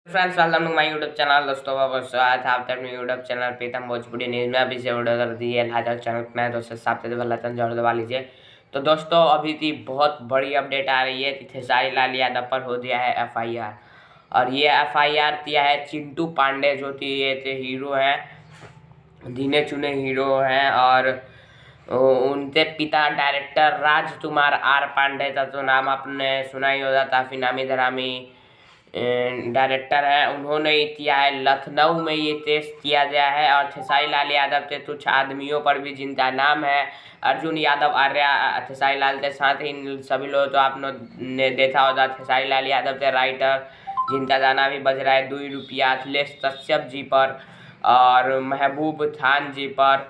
Friends, welcome to my YouTube channel. दोस्तों बहुत स्वागत है आपका अपने YouTube channel Pritam Bhojpuri news में। अभी से वीडियो कर दी है लाइक चैनल में दोस्तों साथ बल्लतन जोड़ दबा लीजिए। तो दोस्तों अभी की बहुत बड़ी अपडेट आ रही है कि खेसारी लाल यादव पर हो दिया है FIR। और ये FIR दिया है चिंटू पांडे, जो कि ये हीरो हैं, गिने चुने हीरो हैं। और उनके पिता डायरेक्टर राजकुमार R पांडे का तो नाम आपने सुना ही होगा, काफी नामी धरामी डायरेक्टर है। उन्होंने किया है, लखनऊ में ये टेस्ट किया गया है। और खेसारी लाल यादव के कुछ आदमियों पर भी, जिनका नाम है अर्जुन यादव, आर्या, खेसारी लाल के साथ इन सभी लोग तो आपने देखा होगा। खेसारी लाल यादव के राइटर, जिनका गाना भी बज रहा है 2 रुपया, अखिलेश कश्यप जी पर और महबूब खान जी पर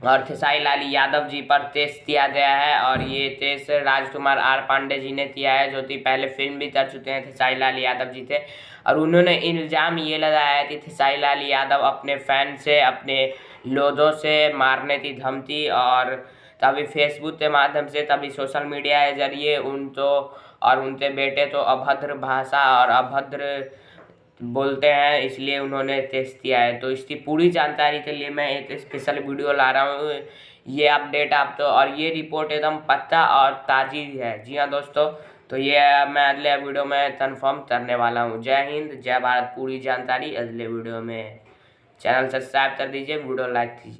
और खेसारी लाल यादव जी पर टेस्ट किया गया है। और ये टेस्ट राजकुमार R पांडे जी ने किया है, जो कि पहले फिल्म भी कर चुके हैं खेसारी लाल यादव जी थे। और उन्होंने इल्ज़ाम ये लगाया है कि खेसारी लाल यादव अपने फैन से, अपने लोगों से मारने की धमकी, और तभी फेसबुक के माध्यम से, तभी सोशल मीडिया के जरिए उनको और उनके बेटे तो अभद्र भाषा और अभद्र बोलते हैं, इसलिए उन्होंने टेस्ट किया है। तो इसकी पूरी जानकारी के लिए मैं एक स्पेशल वीडियो ला रहा हूँ, ये अपडेट आप तो, और ये रिपोर्ट एकदम पक्का और ताज़ी है। जी हाँ दोस्तों, तो ये मैं अगले वीडियो में कंफर्म करने वाला हूँ। जय हिंद, जय भारत। पूरी जानकारी अगले वीडियो में। चैनल सब्सक्राइब कर दीजिए, वीडियो लाइक कीजिए।